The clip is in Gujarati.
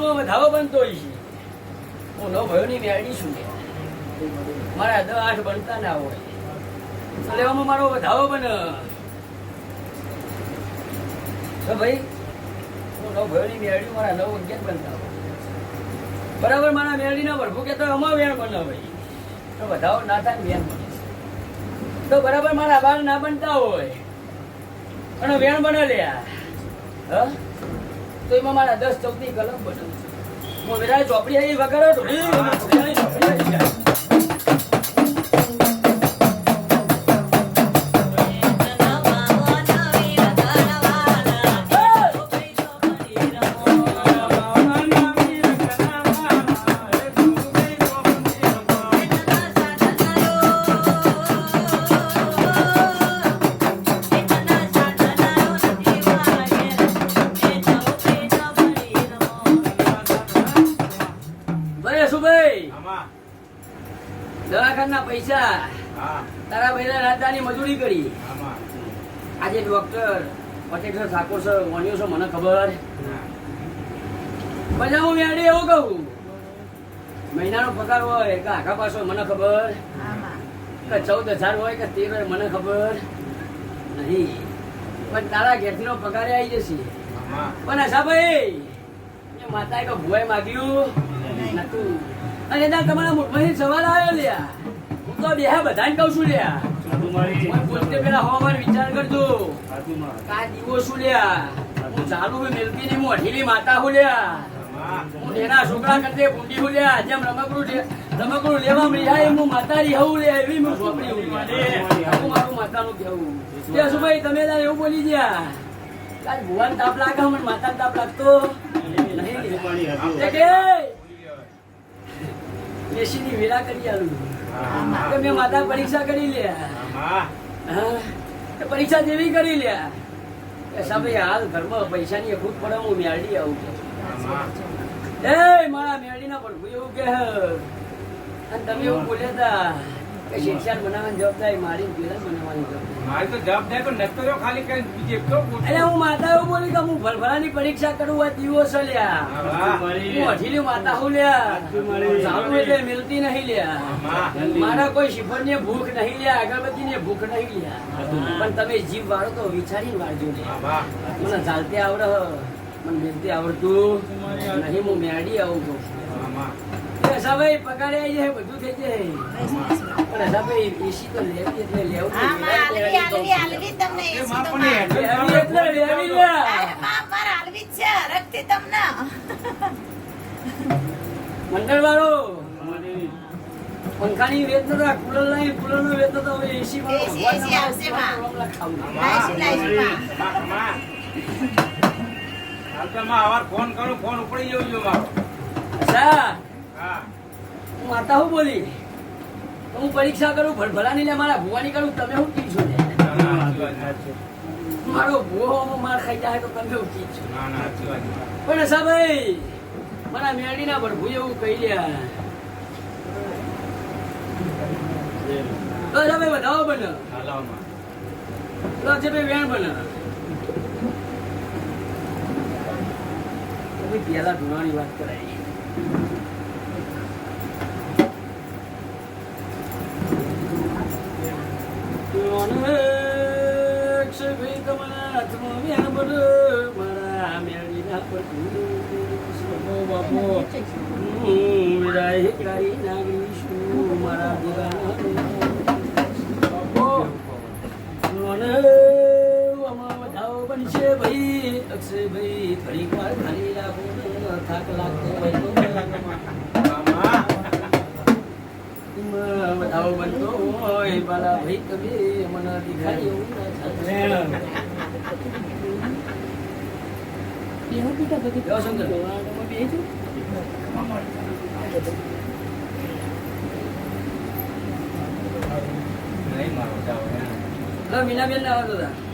લેવામાં વધાવો બનતો હોય છે. હું નો ભયો ની મેળવી છું ને મારા 10-8 બનતા ના હોય તો લેવામાં મારો વધાવો બને તો ભાઈ હું નો ભયો ની મેળવી મારા 9-11 બનતા હોય બરાબર. મારા મેળવી ના ભરભું કે તો અમા વેણ બને ભાઈ તો વધાવો ના થાય વેણ બને તો બરાબર. મારા બાળ ના બનતા હોય અને વેણ બને લ્યા તો એમાં મારા 10-14 ની કલમ બને. હું વેરા ચોપડી આવી વગર ચોપડી દવાખાના પૈસા તારા ભાઈ રાજધાની મજૂરી કરી. આજે ડોક્ટર પટેલ ઠાકોર સર વણ્યો છો મને ખબર પછી હું મેળી એવું કહું મહિનાનો પગાર હોય કે આખા પાસ હોય મને ખબર કે 14,000 હોય કે 13 હોય મને ખબર નહીં પણ તારા ઘેરથી નો પગાર આવી જશે. પણ આશા ભાઈ માતાએ તો ભુવાએ માગ્યું નતું અને એના તમારા મોટમાંથી સવાલ આવ્યો લ્યા. હું તો બે બધાને કહું છું લ્યા બોલતે પેલા હવામાન વિચાર કરજો કા દીવો શું લ્યા હું ચાલુ મિલતી ની હું અઢીલી માતા હું લ્યા હું એના છોકરા કરતે ભૂંડી હું લ્યા જેમ રમકડું લેવા મળ્યા હું માતા રી હવું લ્યા એવી હું સોપડી હું મારું માતાનું કેવું કે શું ભાઈ તમે એવું બોલી ગયા કાલ ભુવાન તાપ લાગે મને માતા તાપ લાગતો નહીં એસીની વેરા કરી આલું મેં માતા પરીક્ષા કરી લ્યા પરીક્ષા જેવી કરી લ્યા ભાઈ હાલ ઘરમાં પૈસાની ખુદ પડે હું મેળડી આવું કે મારા મેળડી ના પડવું એવું કે અને તમે એવું બોલ્યા હતા કે શિક્ષણ બનાવવાની જવાબદારી મારી પેલા બનાવવાની મારી તો જવાબદારી પણ નતો રહ્યો ખાલી કઈ બીજે તો એટલે હું માતા એવું બોલી કે હું ભરભરાની પરીક્ષા કરું આ દિવસ લ્યા હું અઢીલી માતા હું લ્યા ચાલુ એટલે મિલતી નહીં લ્યા મારા કોઈ શિફર ને ભૂખ નહીં લ્યા અગરબત્તી ને ભૂખ નહીં લ્યા પણ તમે જીવ વાળો તો વિચારીને વાળજો લ્યા મને ચાલતે આવડે મને મિલતી આવડતું નહીં હું મેળી આવું છું ભાઈ પગારે આવી જાય બધું થઈ જાય પણ ભાઈ એસી તો લેવી એટલે લેવું મંડળ વાળો પંખાની વેચ નતા કુલર નહીં કુલર નો વેચ નતો હવે એસી ફોન કરું ફોન ઉપડી જવું મારો હું માતા હું બોલી હું પરીક્ષા કરું ભલાની લે મારા ભુવાની કરું તમે શું કી છો મારો ભુવો માર ખાઈ જાય તો તમે શું કી છો પણ અસા ભાઈ મારા મેળી ના ભરભુ એવું કહી લ્યા તો ભાઈ વધાવો બને તો ભાઈ વેણ બને પેલા ધુણાની વાત કરાય બનશે ભાઈ અક્ષય ભાઈ થોડીક વાર ખાલી રાખો થાક લાગતો વધાવો બનતો હોય બાલા ભાઈ તમે મને દેખાય એવું મીનાબેન ના આવતો હતા